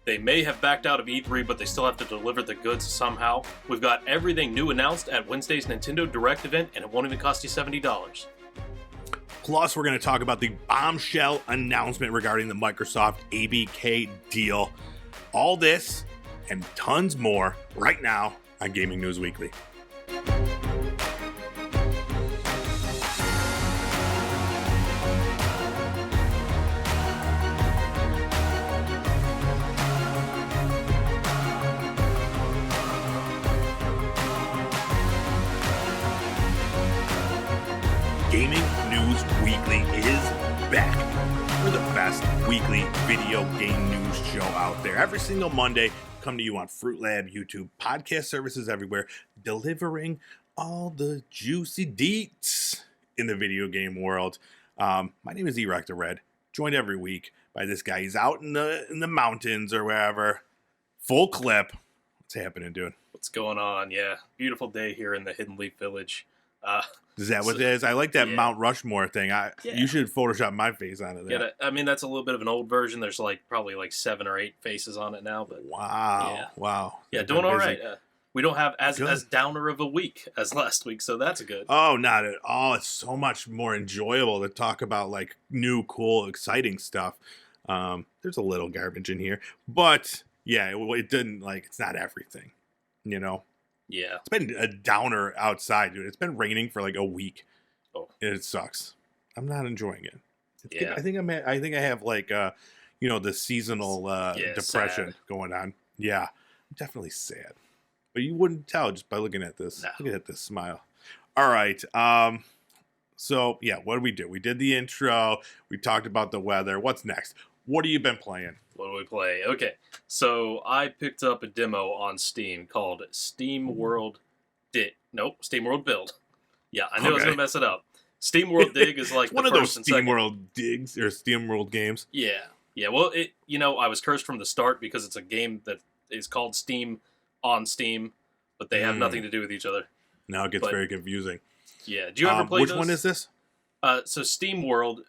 They may have backed out of E3, but they still have to deliver the goods somehow. We've got everything new announced at Wednesday's Nintendo Direct event, and it won't even cost you $70. Plus, we're going to talk about the bombshell announcement regarding the Microsoft ABK deal. All this and tons more right now on Gaming News Weekly. Gaming News Weekly is back. We're the best weekly video game news show out there. Every single Monday, come to you on Fruit Lab, YouTube, podcast services everywhere, delivering all the juicy deets in the video game world. My name is Erect the Red, joined every week by this guy. He's out in the mountains or wherever. Full clip. What's happening, dude? What's going on? Yeah, beautiful day here in the Hidden Leaf Village. Is that what it is? I like that Mount Rushmore thing. You should Photoshop my face onto that. Yeah, I mean, that's a little bit of an old version. There's probably 7 or 8 faces on it now. But wow. Yeah, doing all right. We don't have as downer of a week as last week, so that's good. Oh, not at all. It's so much more enjoyable to talk about new, cool, exciting stuff. There's a little garbage in here, but yeah, it didn't it's not everything, you know. Yeah. It's been a downer outside, dude. It's been raining for a week. Oh. It sucks. I'm not enjoying it. Yeah. I think I have the seasonal depression sad. going on. Yeah. I'm definitely sad. But you wouldn't tell just by looking at this. No. Look at this smile. All right. So yeah, what did we do? We did the intro. We talked about the weather. What's next? What have you been playing? What do we play? Okay, so I picked up a demo on Steam called Steam World Build. Yeah, I knew I was going to mess it up. Steam World Dig is one the of those first and Steam second. World Digs or Steam World games. Yeah. Well, I was cursed from the start because it's a game that is called Steam on Steam, but they have nothing to do with each other. Now it gets very confusing. Yeah. Do you ever play which one is this? So Steam World,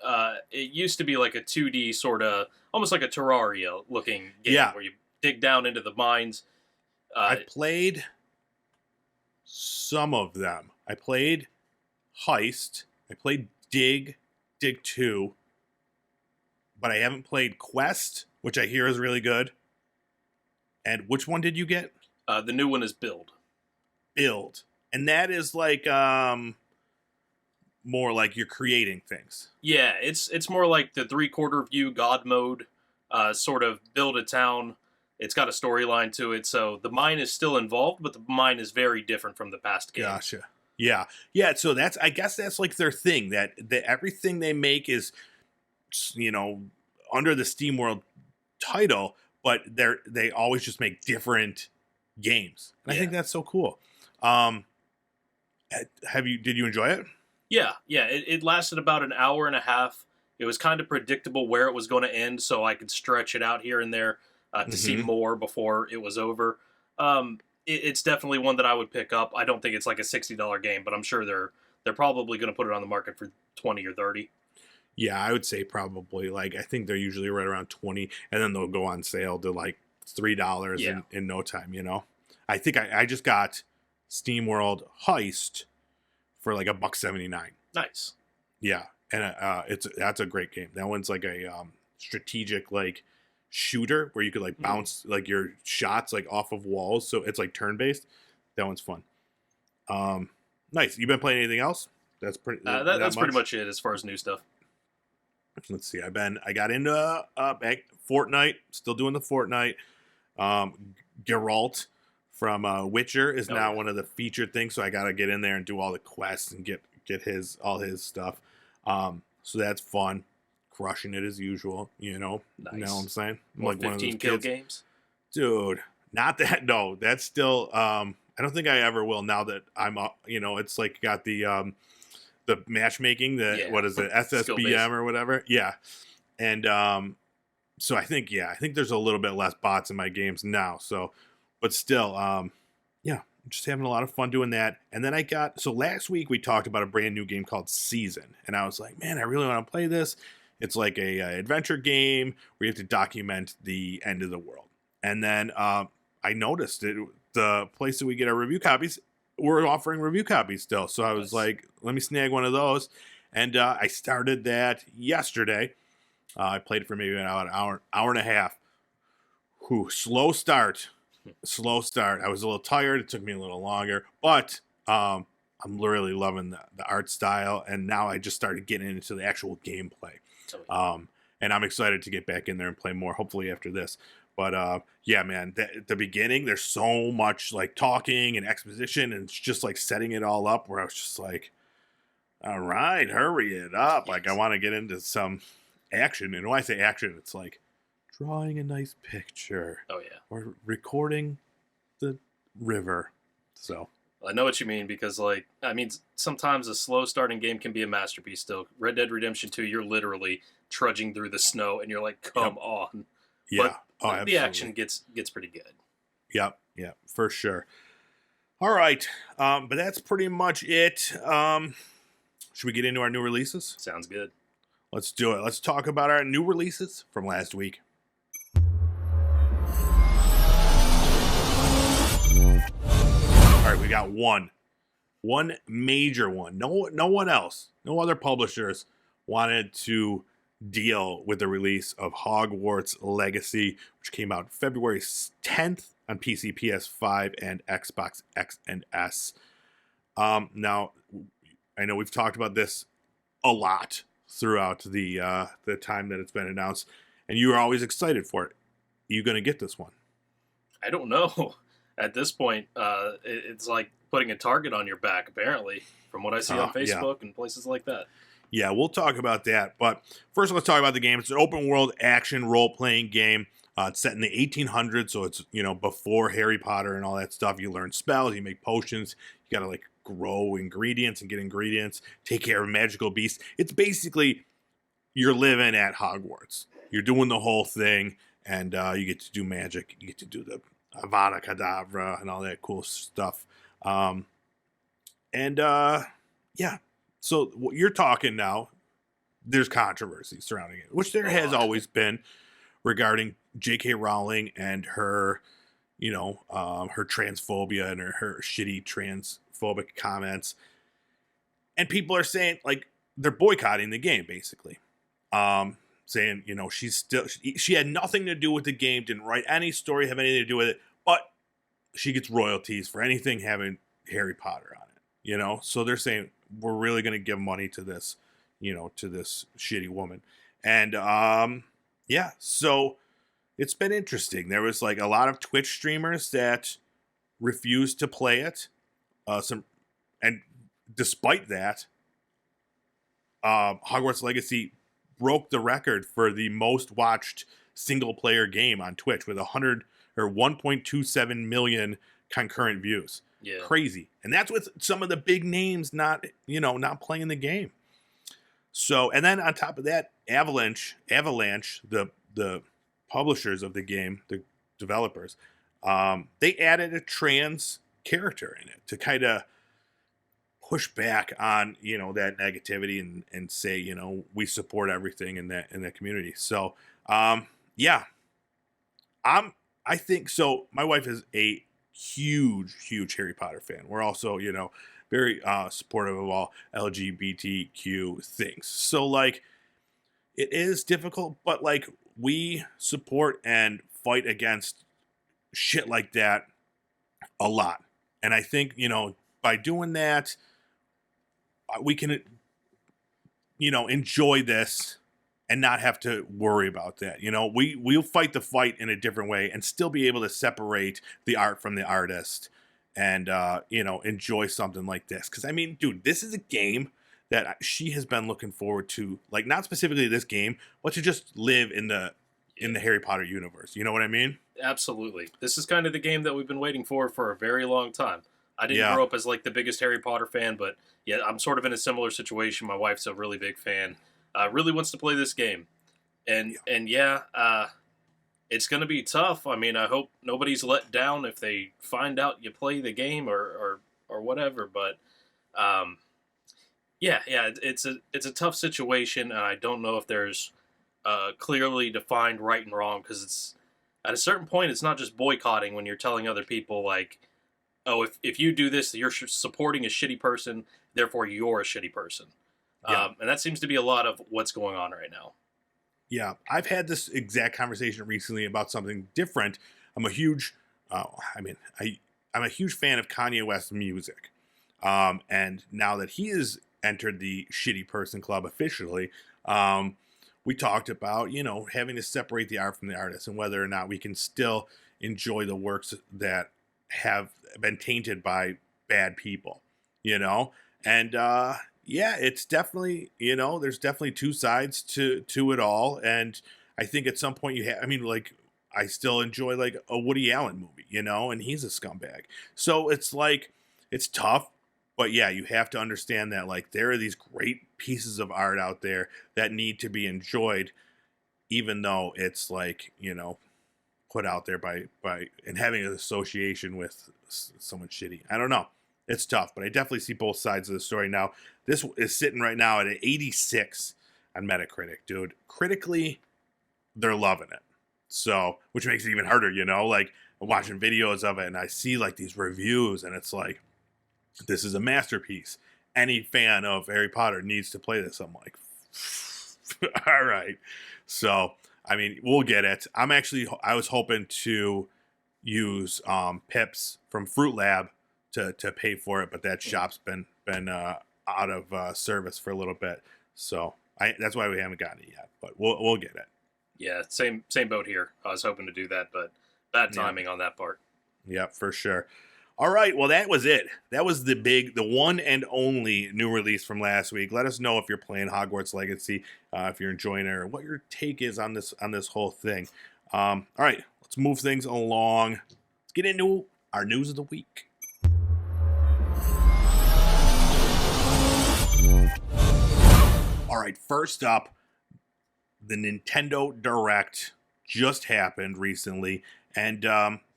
it used to be like a 2D sort of, almost like a Terraria looking game where you dig down into the mines. I played some of them. I played Heist. I played Dig 2. But I haven't played Quest, which I hear is really good. And which one did you get? The new one is Build. Build. And that is more like you're creating things. Yeah, it's more like the 3/4 view God mode, sort of build a town. It's got a storyline to it, so the mine is still involved, but the mine is very different from the past game. Gotcha. Yeah. So I guess that's their thing, that everything they make is, under the SteamWorld title, but they always just make different games. And I think that's so cool. Did you enjoy it? Yeah. It lasted about an hour and a half. It was kind of predictable where it was going to end, so I could stretch it out here and there to see more before it was over. It's definitely one that I would pick up. I don't think it's a $60 game, but I'm sure they're probably going to put it on the market for $20 or $30. Yeah, I would say probably. I think they're usually right around $20, and then they'll go on sale to $3 in no time. I think I just got SteamWorld Heist for $1.79. Nice. Yeah, and that's a great game. That one's a strategic shooter where you could bounce your shots off of walls, so it's turn based. That one's fun. Nice. You been playing anything else? That's pretty. That's pretty much it as far as new stuff. Let's see. I got into Fortnite. Still doing the Fortnite. Geralt from Witcher is now one of the featured things, so I got to get in there and do all the quests and get all his stuff. So that's fun. Crushing it as usual, Nice. You know what I'm saying? I'm More 15 kill games? Dude, not that. No, that's still, I don't think I ever will now that I'm, it's got the matchmaking, what is it, SSBM or whatever? Yeah. And so I think there's a little bit less bots in my games now. So, but still, just having a lot of fun doing that. And then last week we talked about a brand new game called Season. And I was like, man, I really want to play this. It's like a adventure game where you have to document the end of the world. And then I noticed it. The place that we get our review copies, we're offering review copies still. So I was like, let me snag one of those. And I started that yesterday. I played for maybe about an hour and a half. Whew, slow start. I was a little tired. It took me a little longer. But I'm really loving the art style. And now I just started getting into the actual gameplay. And I'm excited to get back in there and play more, hopefully after this. But yeah, man, the beginning, there's so much like talking and exposition, and it's just like setting it all up where I was just like, all right, hurry it up. Like, I want to get into some action. And when I say action, it's like drawing a nice picture. Oh, yeah. Or recording the river. So I know what you mean, because, like, I mean, sometimes a slow starting game can be a masterpiece still. Red Dead Redemption 2, you're literally trudging through the snow, and you're like, come on. Yeah. But the action gets pretty good. Yep, for sure. All right, but that's pretty much it. Should we get into our new releases? Sounds good. Let's do it. Let's talk about our new releases from last week. All right, we got one major one. No one else, no other publishers wanted to deal with the release of Hogwarts Legacy, which came out February 10th on PC, PS5, and Xbox X and S. Now, I know we've talked about this a lot throughout the time that it's been announced, and you were always excited for it. Are you going to get this one? I don't know. At this point, it's like putting a target on your back, apparently, from what I see on Facebook and places like that. Yeah, we'll talk about that. But first, let's talk about the game. It's an open-world action role-playing game. It's set in the 1800s, so it's, before Harry Potter and all that stuff. You learn spells, you make potions, you got to, like, grow ingredients and get ingredients, take care of magical beasts. It's basically you're living at Hogwarts. You're doing the whole thing, and you get to do magic. You get to do the Avada Kedavra and all that cool stuff. Yeah. So what you're talking now, there's controversy surrounding it, which there has always been regarding J.K. Rowling and her, her transphobia and her shitty transphobic comments. And people are saying, like, they're boycotting the game, basically. Saying, she had nothing to do with the game, didn't write any story, have anything to do with it, but she gets royalties for anything having Harry Potter on it, So they're saying, we're really going to give money to this, to this shitty woman. And, so it's been interesting. There was like a lot of Twitch streamers that refused to play it. And despite that, Hogwarts Legacy broke the record for the most watched single player game on Twitch with 1.27 million concurrent views. Yeah. Crazy. And that's with some of the big names not playing the game. So, and then on top of that, Avalanche, the publishers of the game, the developers, they added a trans character in it to kind of push back on, that negativity and say, we support everything in that community. So, I think so. My wife is a huge Harry Potter fan. We're also, very supportive of all LGBTQ things. So, like, it is difficult, but, like, we support and fight against shit like that a lot. And I think, by doing that, we can, enjoy this and not have to worry about that. We'll fight the fight in a different way and still be able to separate the art from the artist and, enjoy something like this. Because, I mean, dude, this is a game that she has been looking forward to, like, not specifically this game, but to just live in the Harry Potter universe. You know what I mean? Absolutely. This is kind of the game that we've been waiting for a very long time. I didn't grow up as, like, the biggest Harry Potter fan, but, yeah, I'm sort of in a similar situation. My wife's a really big fan. Really wants to play this game. And it's going to be tough. I mean, I hope nobody's let down if they find out you play the game or whatever. But, it's a tough situation, and I don't know if there's clearly defined right and wrong, because at a certain point, it's not just boycotting when you're telling other people, like, oh, if you do this, you're supporting a shitty person, therefore you're a shitty person. Yeah. And that seems to be a lot of what's going on right now. Yeah, I've had this exact conversation recently about something different. I'm a huge, I'm a huge fan of Kanye West's music, and now that he has entered the shitty person club officially, we talked about having to separate the art from the artist and whether or not we can still enjoy the works that have been tainted by bad people, and yeah, it's definitely, there's definitely two sides to it all. And I think at some point like, I still enjoy like a Woody Allen movie, and he's a scumbag. So it's like, it's tough, but yeah, you have to understand that like there are these great pieces of art out there that need to be enjoyed, even though it's like, put out there by and having an association with someone shitty. I don't know. It's tough, but I definitely see both sides of the story. Now, this is sitting right now at an 86 on Metacritic, dude. Critically, they're loving it. So, which makes it even harder, like I'm watching videos of it and I see like these reviews and it's like, this is a masterpiece. Any fan of Harry Potter needs to play this. I'm like, all right. So, I mean, we'll get it. I was hoping to use Pips from Fruit Lab to pay for it, but that shop's been out of service for a little bit, so that's why we haven't gotten it yet. But we'll get it. Yeah, same boat here. I was hoping to do that, but bad timing on that part. Yep, for sure. All right, well that was it. That was the one and only new release from last week. Let us know if you're playing Hogwarts Legacy, if you're enjoying it, or what your take is on this whole thing. All right, let's move things along. Let's get into our news of the week. All right, first up, the Nintendo Direct just happened recently, and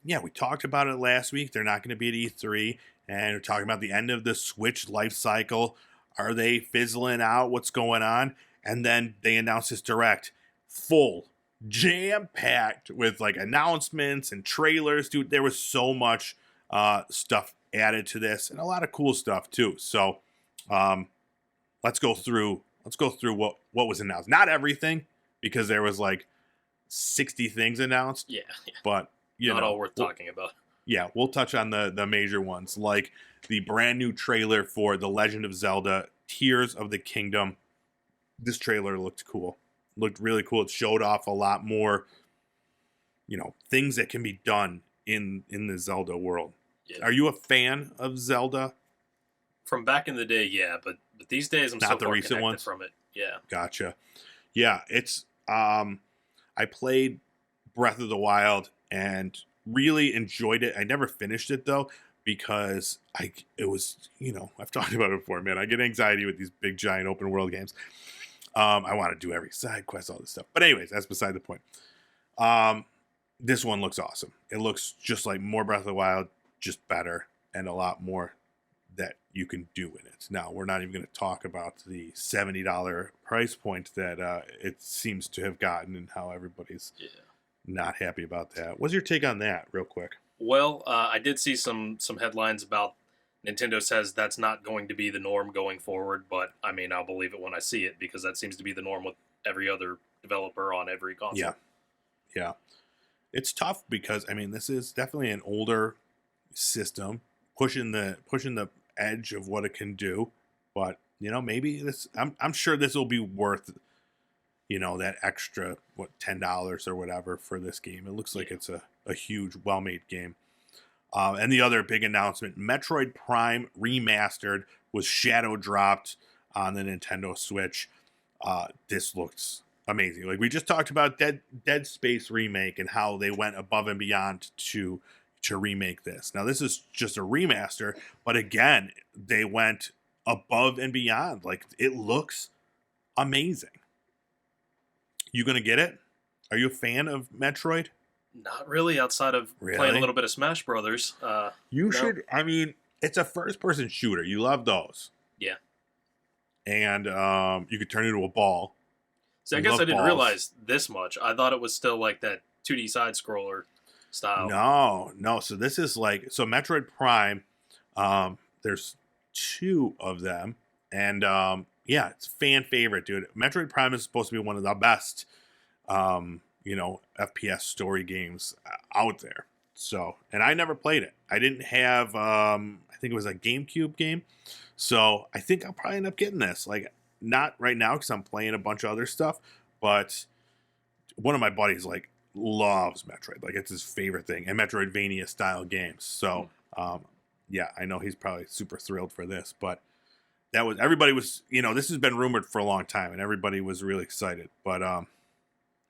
yeah, we talked about it last week. They're not going to be at E3, and we're talking about the end of the Switch life cycle. Are they fizzling out? What's going on? And then they announced this Direct, full, jam-packed with like announcements and trailers. Dude, there was so much stuff added to this, and a lot of cool stuff too. So let's go through what was announced. Not everything, because there was like 60 things announced. Yeah. But not all worth talking about. Yeah, we'll touch on the major ones, like the brand new trailer for The Legend of Zelda: Tears of the Kingdom. This trailer looked cool. Looked really cool. It showed off a lot more, things that can be done in the Zelda world. Yeah. Are you a fan of Zelda? From back in the day, yeah, but these days I'm not so the recent ones from it. Yeah, gotcha. Yeah, it's I played Breath of the Wild and really enjoyed it. I never finished it though because it was I've talked about it before, man. I get anxiety with these big giant open world games. I want to do every side quest, all this stuff. But anyways, that's beside the point. This one looks awesome. It looks just like more Breath of the Wild, just better, and a lot more that you can do in it. Now, we're not even going to talk about the $70 price point that it seems to have gotten and how everybody's not happy about that. What's your take on that, real quick? Well, I did see some headlines about Nintendo says that's not going to be the norm going forward, but I mean, I'll believe it when I see it because that seems to be the norm with every other developer on every console. Yeah. It's tough because, I mean, this is definitely an older system, pushing the edge of what it can do, but maybe this I'm sure this will be worth that extra $10 or whatever for this game. It looks like it's a huge well-made game. And the other big announcement, Metroid Prime Remastered was shadow dropped on the Nintendo Switch. This looks amazing. Like we just talked about Dead Space remake and how they went above and beyond to remake this. Now this is just a remaster, but again, they went above and beyond. Like it looks amazing. You gonna get it? Are you a fan of Metroid? Not really, outside of playing a little bit of Smash Brothers. You should. I mean, it's a first-person shooter. You love those. Yeah. And you could turn it into a ball. See, I guess I didn't realize this much. I thought it was still like that 2D side scroller style. No. So this is like Metroid Prime. There's 2 of them, and yeah, it's fan favorite, dude. Metroid Prime is supposed to be one of the best, FPS story games out there. So, and I never played it. I didn't have. I think it was a GameCube game. So I think I'll probably end up getting this. Like, not right now because I'm playing a bunch of other stuff, but one of my buddies loves Metroid. Like, it's his favorite thing, and Metroidvania style games. So, yeah, I know he's probably super thrilled for this, but everybody was, this has been rumored for a long time, and everybody was really excited. But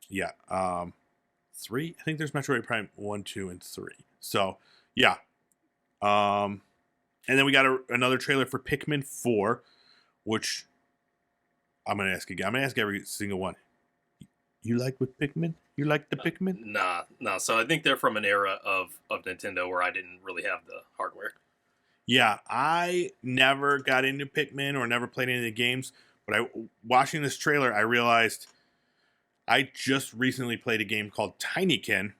yeah, 3. I think there's Metroid Prime 1, 2, and 3. So yeah, and then we got another trailer for Pikmin 4, which I'm gonna ask again. I'm gonna ask every single one. You like with Pikmin? You like the Pikmin? Nah. So I think they're from an era of Nintendo where I didn't really have the hardware. Yeah, I never got into Pikmin or never played any of the games, but watching this trailer, I realized I just recently played a game called Tinykin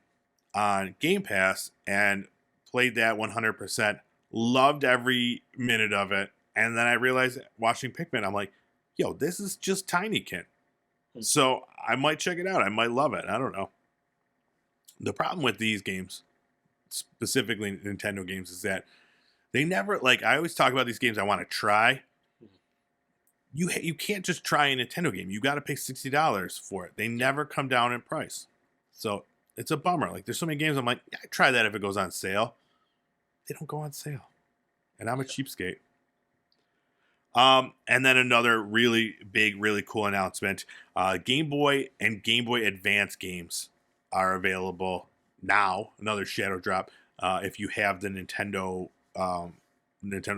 on Game Pass and played that 100%. Loved every minute of it. And then I realized watching Pikmin, I'm like, yo, this is just Tinykin. So I might check it out. I might love it. I don't know. The problem with these games, specifically Nintendo games, is that they never, I always talk about these games I want to try. You can't just try a Nintendo game. You got to pay $60 for it. They never come down in price. So it's a bummer. There's so many games I'm like, yeah, I'd try that if it goes on sale. They don't go on sale. And I'm a cheapskate. And then another really big, really cool announcement. Game Boy and Game Boy Advance games are available now. Another shadow drop. If you have the Nintendo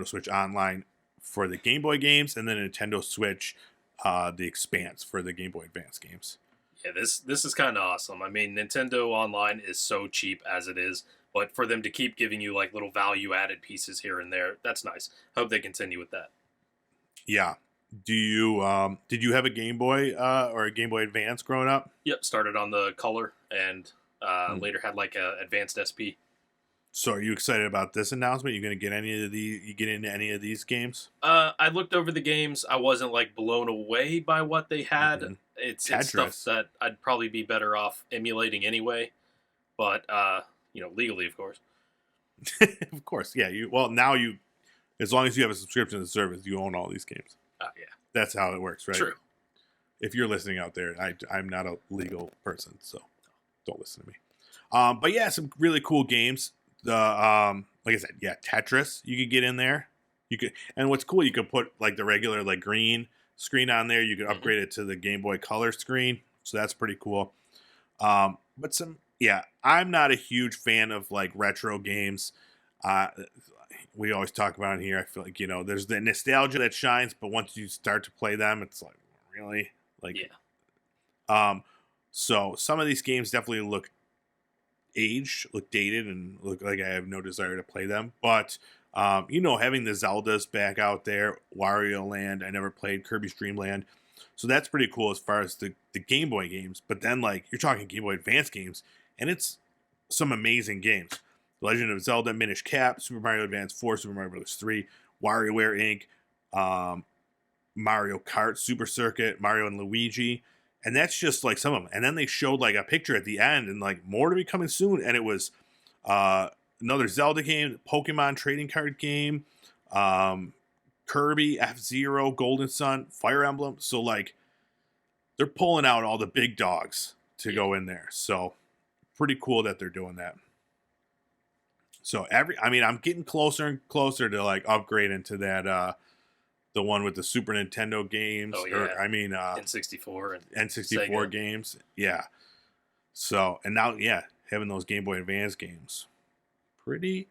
Switch Online for the Game Boy games, and then Nintendo Switch, the Expanse for the Game Boy Advance games. Yeah, this is kind of awesome. I mean, Nintendo Online is so cheap as it is, but for them to keep giving you little value-added pieces here and there, that's nice. Hope they continue with that. Yeah. Do you did you have a Game Boy or a Game Boy Advance growing up? Yep, started on the Color and later had a Advanced SP. So are you excited about this announcement? You going to get you get into any of these games? I looked over the games. I wasn't blown away by what they had. Mm-hmm. It's stuff that I'd probably be better off emulating anyway. But legally, of course. Of course, yeah. As long as you have a subscription to the service, you own all these games. Yeah. That's how it works, right? True. If you're listening out there, I'm not a legal person, so don't listen to me. But yeah, some really cool games. The like I said, yeah, Tetris you could get in there. You could, and what's cool, you could put the regular green screen on there. You could upgrade it to the Game Boy Color screen, so that's pretty cool. But I'm not a huge fan of retro games. We always talk about it here. I feel there's the nostalgia that shines, but once you start to play them, it's really yeah. So some of these games definitely look dated, and look like I have no desire to play them. But having the Zeldas back out there, Wario Land, I never played Kirby's Dream Land, so that's pretty cool as far as the Game Boy games. But then you're talking Game Boy Advance games, and it's some amazing games. Legend of Zelda, Minish Cap, Super Mario Advance 4, Super Mario Bros. 3, WarioWare Inc., Mario Kart, Super Circuit, Mario and Luigi. And that's just some of them. And then they showed a picture at the end and more to be coming soon. And it was another Zelda game, Pokemon trading card game, Kirby, F-Zero, Golden Sun, Fire Emblem. So they're pulling out all the big dogs to go in there. So pretty cool that they're doing that. So I'm getting closer and closer to upgrading to that the one with the Super Nintendo games. Oh, yeah. N64 and N64 Sega games. Yeah. So, and now, yeah, having those Game Boy Advance games. Pretty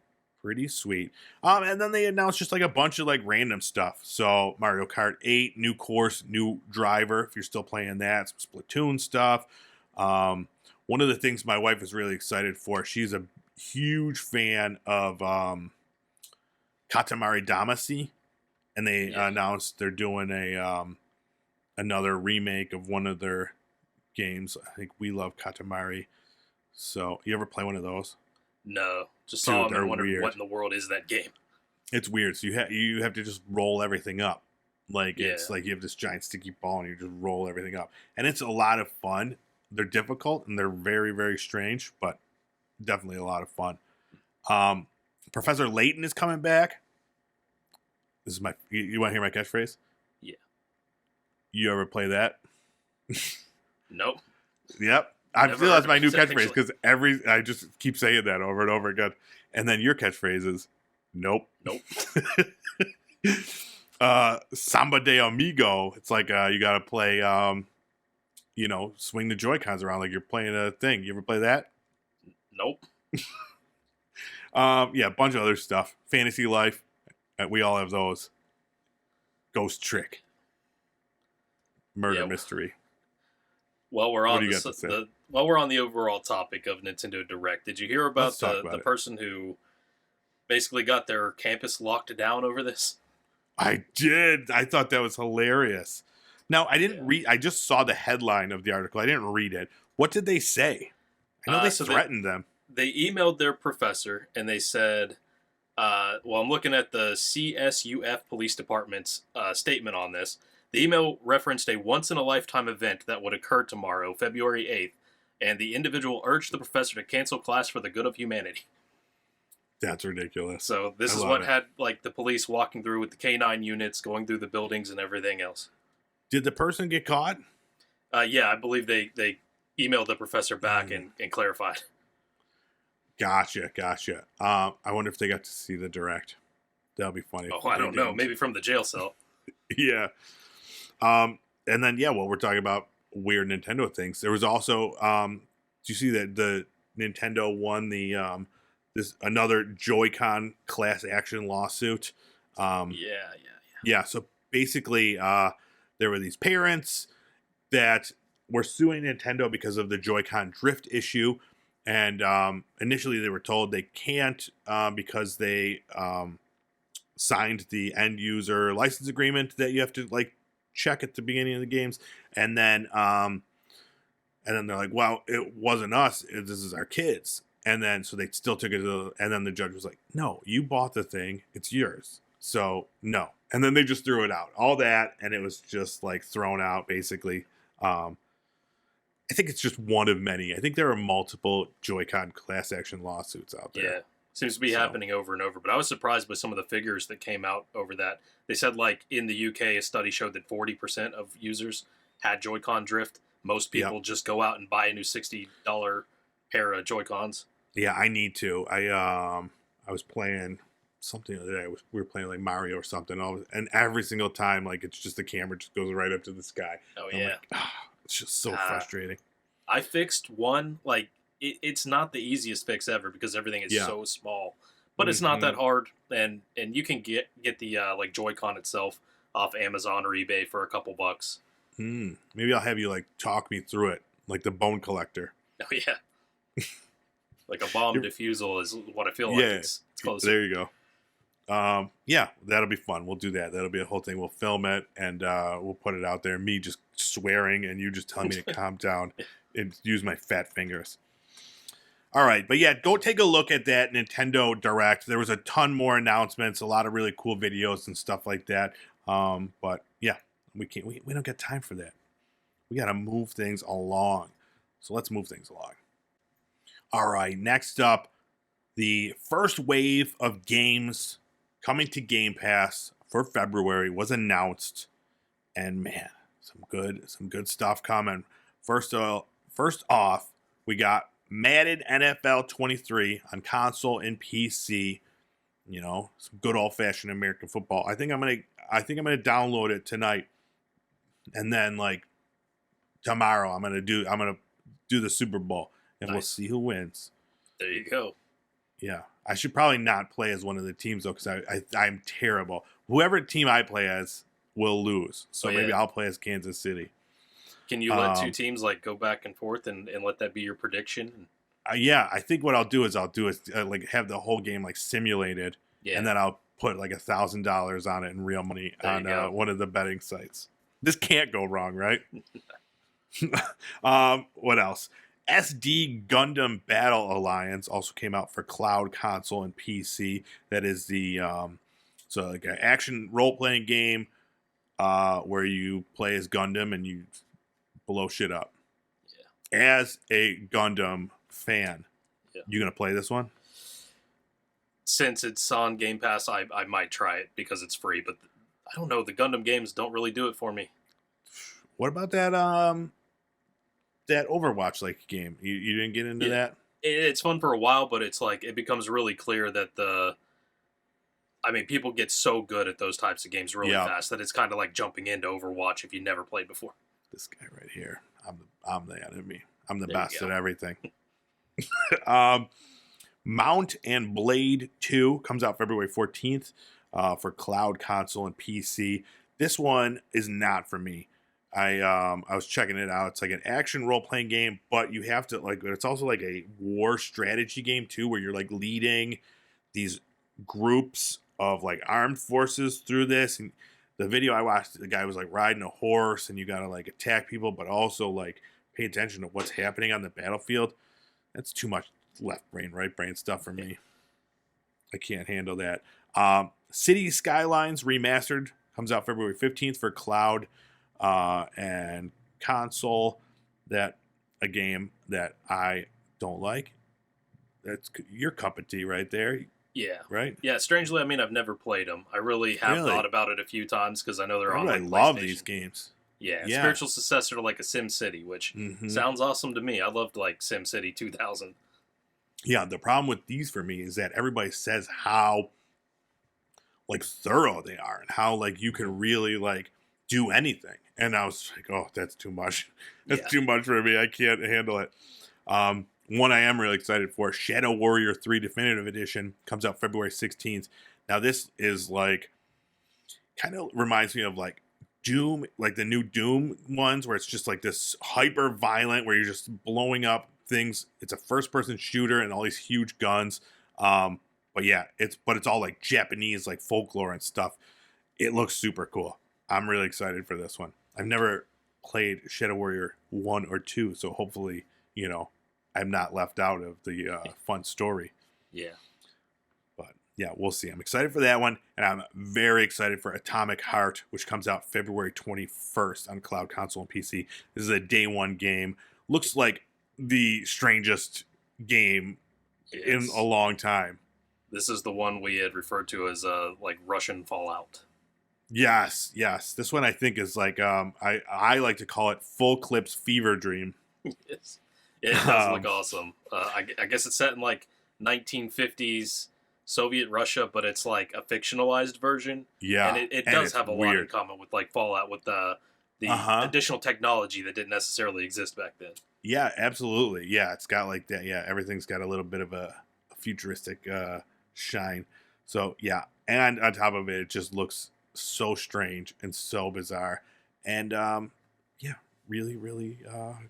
sweet. And then they announced just a bunch of random stuff. So Mario Kart 8, new course, new driver, if you're still playing that, some Splatoon stuff. One of the things my wife is really excited for, she's a huge fan of Katamari Damacy, and they announced they're doing another remake of one of their games. I think We Love Katamari. So you ever play one of those? No, just Dude, saw them they're and wondered weird. what in the world is that game. It's weird. So you have to just roll everything up. Like Yeah. it's like you have this giant sticky ball and you just roll everything up. And it's a lot of fun. They're difficult and they're very, very strange, but definitely a lot of fun. Professor Layton is coming back. This is you want to hear my catchphrase? Yeah. You ever play that? Nope. Yep. I Never feel that's heard my of new it, catchphrase because I just keep saying that over and over again. And then your catchphrase is, nope. Nope. Samba de Amigo. It's like you got to play, swing the Joy-Cons around like you're playing a thing. You ever play that? Nope. Yeah, a bunch of other stuff. Fantasy Life. We all have those. Ghost Trick. Murder Mystery. While we're What on do you got to say? while we're on the overall topic of Nintendo Direct, did you hear about Let's talk about the it. person who basically got their campus locked down over this? I did. I thought that was hilarious. Now, I didn't read. I just saw the headline of the article. I didn't read it. What did they say? I know they threatened them. They emailed their professor and they said, well, I'm looking at the CSUF Police Department's statement on this. The email referenced a once-in-a-lifetime event that would occur tomorrow, February 8th, and the individual urged the professor to cancel class for the good of humanity. That's ridiculous. So this is what had like the police walking through with the K9 units, going through the buildings and everything else. Did the person get caught? Yeah, I believe they emailed the professor back and clarified. Gotcha. I wonder if they got to see the Direct. That'll be funny. Oh, I don't know. Maybe from the jail cell. Yeah. And then, while we're talking about weird Nintendo things, there was also, do you see that the Nintendo won the another Joy-Con class action lawsuit? Yeah. So basically, there were these parents that were suing Nintendo because of the Joy-Con drift issue. And initially they were told they can't because they signed the end user license agreement that you have to like check at the beginning of the games. And then they're like, well, it wasn't us. This is our kids. And then so they still took it and then the judge was like, no, you bought the thing. It's yours. So no. And then they just threw it out. All that. And it was just like thrown out basically. I think it's just one of many. I think there are multiple Joy-Con class action lawsuits out there. Yeah. Seems to be happening over and over. But I was surprised by some of the figures that came out over that. They said, like, in the UK, a study showed that 40% of users had Joy-Con drift. Most people just go out and buy a new $60 pair of Joy-Cons. Yeah, I need to. I was playing something the other day. We were playing, like, Mario or something. And every single time, like, it's just the camera just goes right up to the sky. Oh, yeah. Like, it's just so frustrating. I fixed one, like, it's not the easiest fix ever because everything is so small, but it's not that hard, and you can get the like Joy-Con itself off Amazon or eBay for a couple bucks. Maybe I'll have you like talk me through it, like the Bone Collector. Oh yeah, like a bomb diffusal is what I feel like. It's close. There you go. Yeah, that'll be fun. We'll do that. That'll be a whole thing. We'll film it and we'll put it out there. Me just swearing and you just telling me to calm down and use my fat fingers. All right, but yeah, go take a look at that Nintendo Direct. There was a ton more announcements, a lot of really cool videos and stuff like that. But yeah, we don't get time for that. We got to move things along. So let's move things along. All right, next up, the first wave of games coming to Game Pass for February was announced, and man, some good stuff coming. First off, we got Madden NFL 23 on console and PC. You know, some good old-fashioned American football. I think I'm gonna download it tonight, and then like tomorrow I'm gonna do the Super Bowl, and we'll see who wins. There you go. Yeah, I should probably not play as one of the teams though, because I'm terrible. Whoever team I play as will lose. So maybe I'll play as Kansas City. Can you let two teams like go back and forth and let that be your prediction? Yeah, I think what I'll do is like have the whole game like simulated, and then I'll put like $1,000 on it in real money on one of the betting sites. This can't go wrong, right? What else? SD Gundam Battle Alliance also came out for cloud, console, and PC. That is the so like an action role playing game where you play as Gundam and you blow shit up. Yeah. As a Gundam fan, you gonna play this one? Since it's on Game Pass, I might try it because it's free. But I don't know. The Gundam games don't really do it for me. What about that that Overwatch like game? You didn't get into that? It's fun for a while, but it's like it becomes really clear that people get so good at those types of games really fast that it's kind of like jumping into Overwatch if you never played before. This guy right here, I'm the enemy. I'm the best at everything. Mount and Blade 2 comes out February 14th for cloud, console, and PC. This one is not for me. I was checking it out. It's like an action role-playing game, but you have to it's also like a war strategy game too, where you're like leading these groups of like armed forces through this. And the video I watched, the guy was like riding a horse, and you gotta like attack people, but also like pay attention to what's happening on the battlefield. That's too much left brain, right brain stuff for me. I can't handle that. City Skylines Remastered comes out February 15th for cloud and console. That a game that I don't like. That's your cup of tea right there. Yeah. Right? Yeah, strangely, I've never played them. I really have thought about it a few times because I know they're on I love these games. Yeah, spiritual successor to like a Sim City, which sounds awesome to me. I loved like Sim City 2000. Yeah, the problem with these for me is that everybody says how like thorough they are and how like you can really like do anything. And I was like, oh, that's too much. That's too much for me. I can't handle it. One I am really excited for, Shadow Warrior 3 Definitive Edition, comes out February 16th. Now this is like, kind of reminds me of like Doom, like the new Doom ones, where it's just like this hyper violent, where you're just blowing up things. It's a first person shooter and all these huge guns. But yeah, it's all like Japanese, like folklore and stuff. It looks super cool. I'm really excited for this one. I've never played Shadow Warrior 1 or 2, so hopefully, I'm not left out of the fun story. Yeah. But yeah, we'll see. I'm excited for that one, and I'm very excited for Atomic Heart, which comes out February 21st on cloud, console, and PC. This is a day one game. Looks like the strangest game in a long time. This is the one we had referred to as like Russian Fallout. Yes. This one I think is like I like to call it Full Clips Fever Dream. Yes. It does look awesome. I guess it's set in like 1950s Soviet Russia, but it's like a fictionalized version. Yeah, and it does have a lot in common with like Fallout, with the additional technology that didn't necessarily exist back then. Yeah, absolutely. Yeah, it's got like that. Yeah, everything's got a little bit of a futuristic shine. So yeah, and on top of it, it just looks so strange and so bizarre, and really, really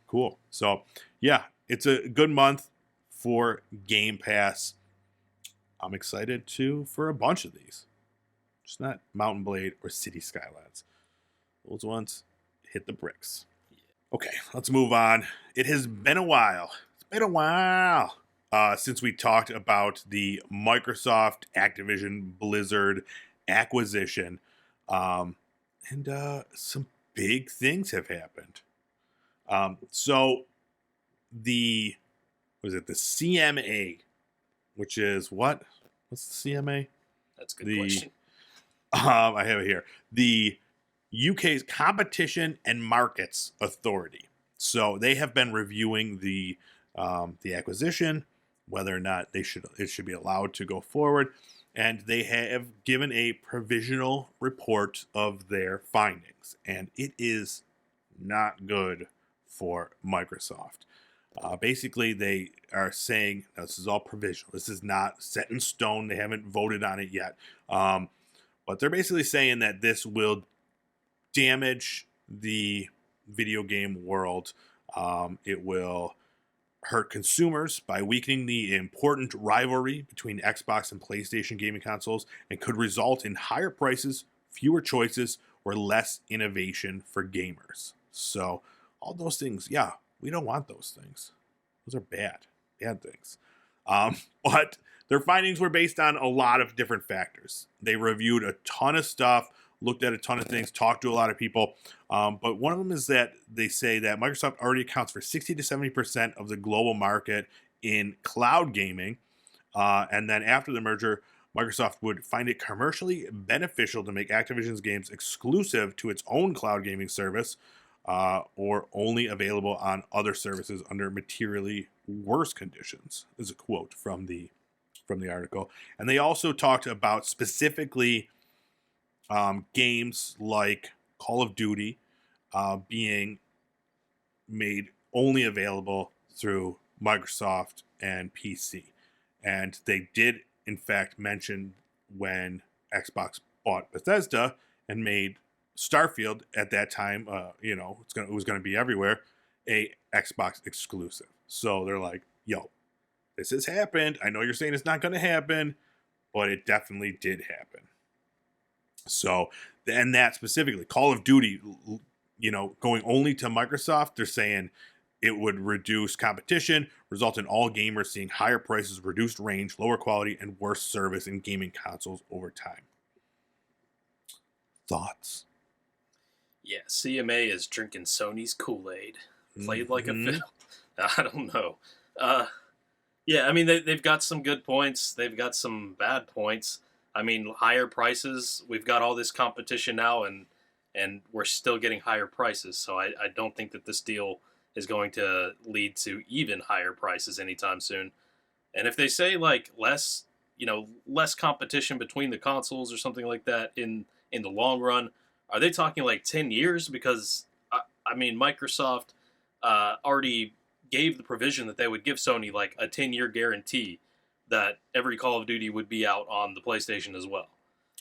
cool. So yeah, it's a good month for Game Pass. I'm excited for a bunch of these. Just not Mountain Blade or City Skylines. Those ones hit the bricks. Okay, let's move on. It has been a while. It's been a while since we talked about the Microsoft Activision Blizzard acquisition. And some big things have happened. So the CMA, which is what? What's the CMA? That's a good question. I have it here. The UK's Competition and Markets Authority. So they have been reviewing the acquisition, whether or not it should be allowed to go forward, and they have given a provisional report of their findings, and it is not good for Microsoft. Basically, they are saying this is all provisional. This is not set in stone. They haven't voted on it yet. But they're basically saying that this will damage the video game world. It will hurt consumers by weakening the important rivalry between Xbox and PlayStation gaming consoles, and could result in higher prices, fewer choices, or less innovation for gamers. So all those things, yeah, we don't want those things. Those are bad things. But their findings were based on a lot of different factors. They reviewed a ton of stuff, looked at a ton of things, talked to a lot of people. But one of them is that they say that Microsoft already accounts for 60 to 70% of the global market in cloud gaming. And then after the merger, Microsoft would find it commercially beneficial to make Activision's games exclusive to its own cloud gaming service, or only available on other services under materially worse conditions, is a quote from the article. And they also talked about specifically games like Call of Duty being made only available through Microsoft and PC. And they did, in fact, mention when Xbox bought Bethesda and made Starfield at that time, it was going to be everywhere, a Xbox exclusive. So they're like, yo, this has happened. I know you're saying it's not going to happen, but it definitely did happen. So, and that specifically, Call of Duty, going only to Microsoft, they're saying it would reduce competition, result in all gamers seeing higher prices, reduced range, lower quality, and worse service in gaming consoles over time. Thoughts? Yeah, CMA is drinking Sony's Kool-Aid. Played like a fiddle. I don't know. Yeah, I mean, they've got some good points. They've got some bad points. I mean, higher prices. We've got all this competition now, and we're still getting higher prices. So I don't think that this deal is going to lead to even higher prices anytime soon. And if they say like less competition between the consoles or something like that in the long run, are they talking like 10 years? Because I mean, Microsoft already gave the provision that they would give Sony like a 10-year guarantee that every Call of Duty would be out on the PlayStation as well.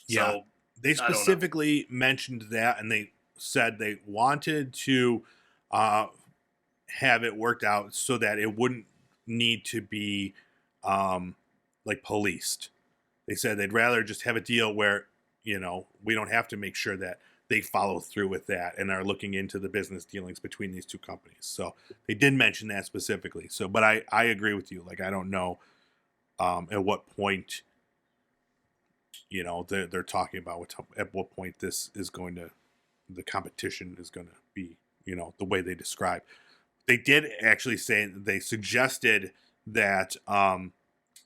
Yeah, so, they specifically mentioned that, and they said they wanted to have it worked out so that it wouldn't need to be like policed. They said they'd rather just have a deal where, we don't have to make sure that they follow through with that and are looking into the business dealings between these two companies. So they did mention that specifically. So, but I agree with you. Like, I don't know at what point, they're talking about at what point this is going to, the competition is going to be, the way they describe. They did actually say they suggested that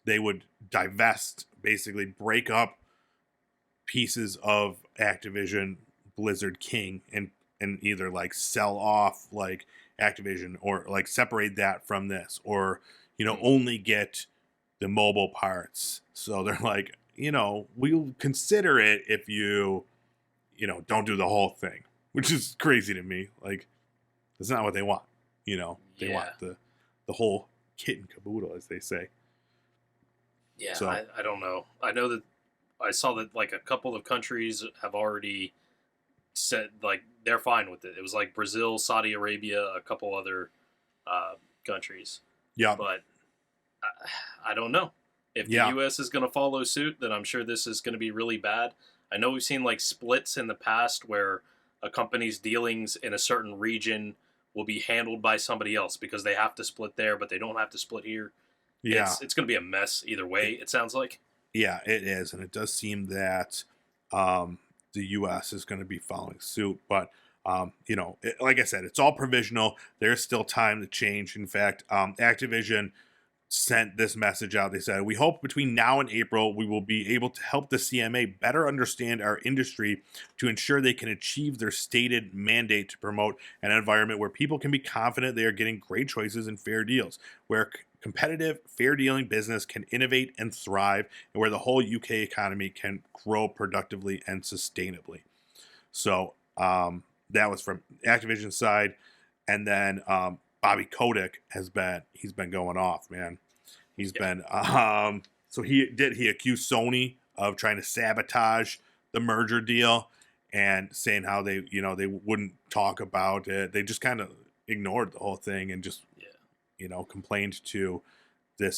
they would divest, basically break up pieces of Activision Blizzard King and either like sell off like Activision or like separate that from this, or only get the mobile parts. So they're like, we'll consider it if you don't do the whole thing, which is crazy to me. Like, that's not what they want. They want the whole kit and caboodle, as they say. Yeah, so, I don't know. I know that I saw that like a couple of countries have already said like they're fine with it. It was like Brazil, Saudi Arabia, a couple other countries. Yeah, but I don't know if the U.S. is going to follow suit. Then I'm sure this is going to be really bad. I know we've seen like splits in the past where a company's dealings in a certain region will be handled by somebody else because they have to split there, but they don't have to split here. Yeah, it's going to be a mess either way. It sounds like. Yeah, it is, and it does seem that the U.S. is going to be following suit. But like I said, it's all provisional. There's still time to change. In fact, Activision sent this message out. They said, "We hope between now and April, we will be able to help the CMA better understand our industry to ensure they can achieve their stated mandate to promote an environment where people can be confident they are getting great choices and fair deals, where competitive, fair-dealing business can innovate and thrive, and where the whole UK economy can grow productively and sustainably." So that was from Activision's side. And then Bobby Kotick he's been going off, man. He's been so he accused Sony of trying to sabotage the merger deal and saying how they wouldn't talk about it. They just kind of ignored the whole thing and just complained to the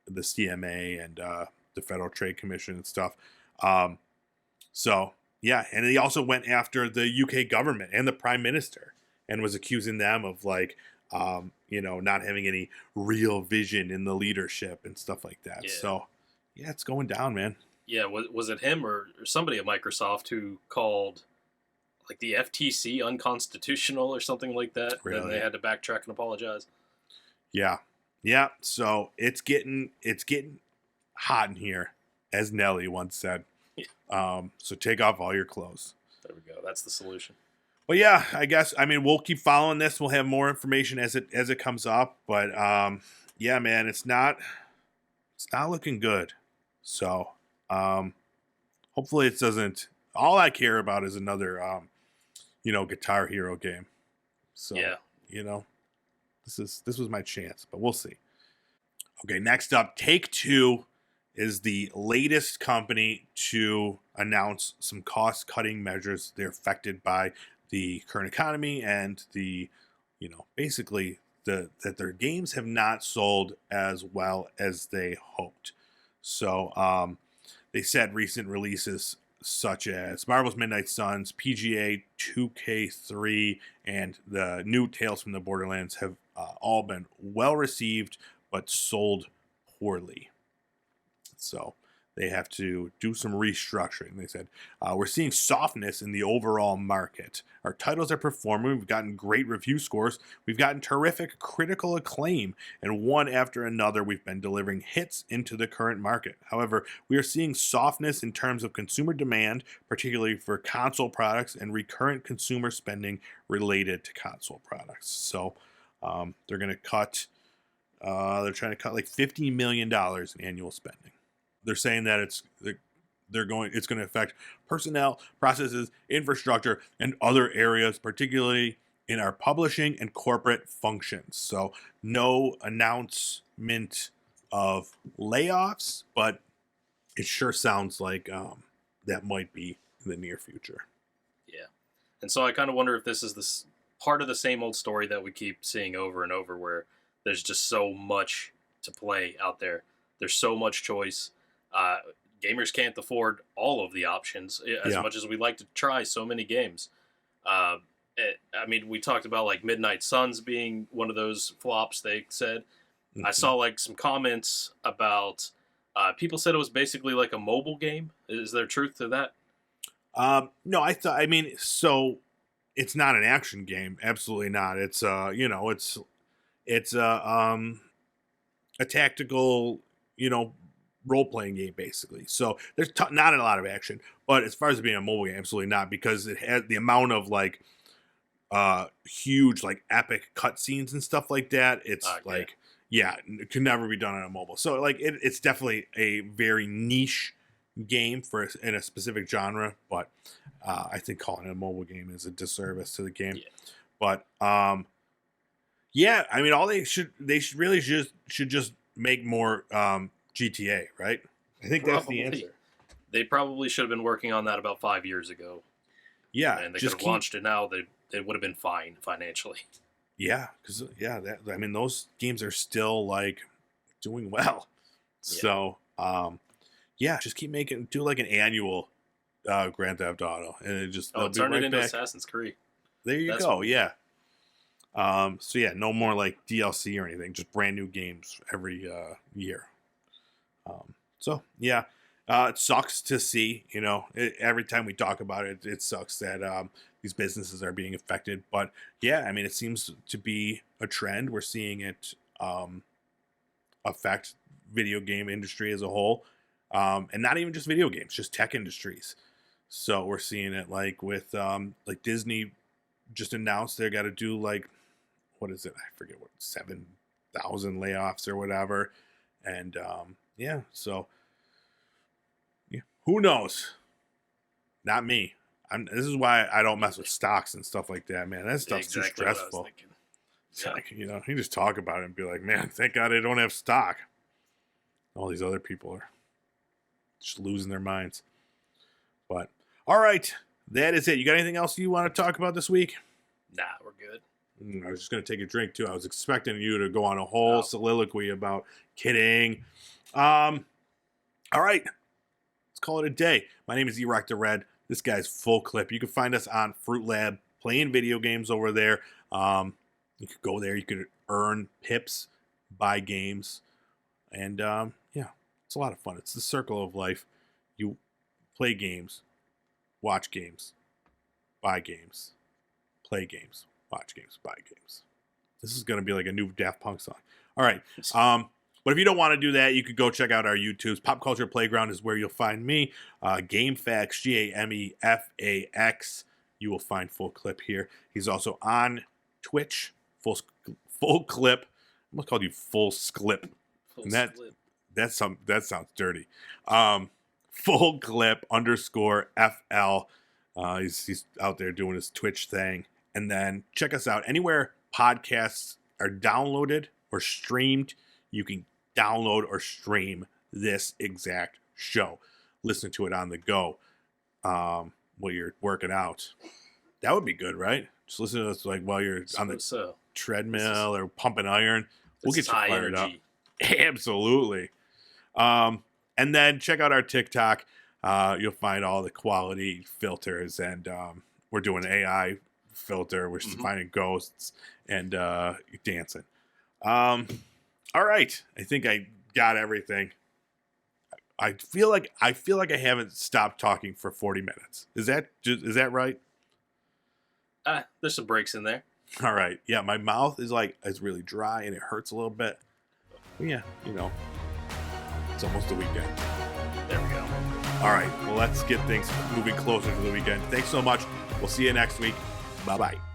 CMA and the Federal Trade Commission and stuff. So yeah, and he also went after the UK government and the Prime Minister and was accusing them of like Not having any real vision in the leadership and stuff like that. Yeah. So, yeah, it's going down, man. Yeah, was it him or somebody at Microsoft who called like the FTC unconstitutional or something like that? Really? Then they had to backtrack and apologize. Yeah. Yeah. So it's getting hot in here, as Nelly once said. Yeah. So take off all your clothes. There we go. That's the solution. But yeah, I guess we'll keep following this. We'll have more information as it comes up. But yeah, man, it's not looking good. So hopefully it doesn't. All I care about is another Guitar Hero game. So yeah, this was my chance, but we'll see. Okay, next up, Take-Two is the latest company to announce some cost-cutting measures. They're affected by the current economy and basically that their games have not sold as well as they hoped. So they said recent releases such as Marvel's Midnight Suns, PGA 2K3, and the new Tales from the Borderlands have all been well received but sold poorly. So they have to do some restructuring. They said, we're seeing softness in the overall market. Our titles are performing. We've gotten great review scores. We've gotten terrific critical acclaim. And one after another, we've been delivering hits into the current market. However, we are seeing softness in terms of consumer demand, particularly for console products and recurrent consumer spending related to console products. So they're going to cut, they're trying to cut like $50 million in annual spending. They're saying that it's going to affect personnel, processes, infrastructure, and other areas, particularly in our publishing and corporate functions. So no announcement of layoffs, but it sure sounds like that might be in the near future. Yeah. And so I kind of wonder if this is this part of the same old story that we keep seeing over and over, where there's just so much to play out there. There's so much choice. Gamers can't afford all of the options as much as we like to try so many games. We talked about like Midnight Suns being one of those flops, they said. Mm-hmm. I saw like some comments about people said it was basically like a mobile game. Is there truth to that? No, so it's not an action game. Absolutely not. It's it's a tactical, role-playing game, basically. So there's not a lot of action, but as far as it being a mobile game, absolutely not, because it has the amount of like huge, like epic cutscenes and stuff like that. It's it could never be done on a mobile. So like it's definitely a very niche game in a specific genre, but I think calling it a mobile game is a disservice to the game. Yeah. But all they should really just make more GTA, right? I think that's the answer. They probably should have been working on that about 5 years ago. Yeah, and they could have launched it now. They would have been fine financially. Yeah, because those games are still like doing well. Yeah. So just keep do like an annual Grand Theft Auto, and it just turn it into Assassin's Creed. There you go. Yeah. No more like DLC or anything. Just brand new games every year. It sucks to see, every time we talk about it, it sucks that these businesses are being affected. But it seems to be a trend. We're seeing it affect video game industry as a whole, and not even just video games, just tech industries. So we're seeing it like with like Disney just announced they got to do like, what is it? I forget 7,000 layoffs or whatever. And who knows? Not me. This is why I don't mess with stocks and stuff like that, man. That stuff's too stressful. It's like, you just talk about it and be like, man, thank God I don't have stock. All these other people are just losing their minds. But all right, that is it. You got anything else you want to talk about this week? Nah, we're good. I was just going to take a drink, too. I was expecting you to go on a whole soliloquy about kidding. All right. Let's call it a day. My name is E-Rock the Red. This guy's full clip. You can find us on Fruit Lab playing video games over there. You could go there. You could earn pips, buy games, and yeah, it's a lot of fun. It's the circle of life. You play games, watch games, buy games, play games, watch games, buy games. This is going to be like a new Daft Punk song. All right. But if you don't want to do that, you could go check out our YouTubes. Pop Culture Playground is where you'll find me. GameFAQs, GameFAQs. You will find Full Clip here. He's also on Twitch. Full Clip. I almost called you Full Sklip. Full And Sklip. that sounds dirty. Full Clip _FL. He's out there doing his Twitch thing. And then check us out anywhere podcasts are downloaded or streamed. You can download or stream this exact show. Listen to it on the go while you're working out. That would be good, right? Just listen to us like while you're on the treadmill or pumping iron. We'll get you fired up. Absolutely. And then check out our TikTok. You'll find all the quality filters, and we're doing an AI filter. We're finding ghosts and dancing. All right. I think I got everything. I feel like I haven't stopped talking for 40 minutes. Is that right? There's some breaks in there. All right. Yeah, my mouth is really dry and it hurts a little bit. But yeah, it's almost the weekend. There we go. All right. Well, let's get things moving closer to the weekend. Thanks so much. We'll see you next week. Bye-bye.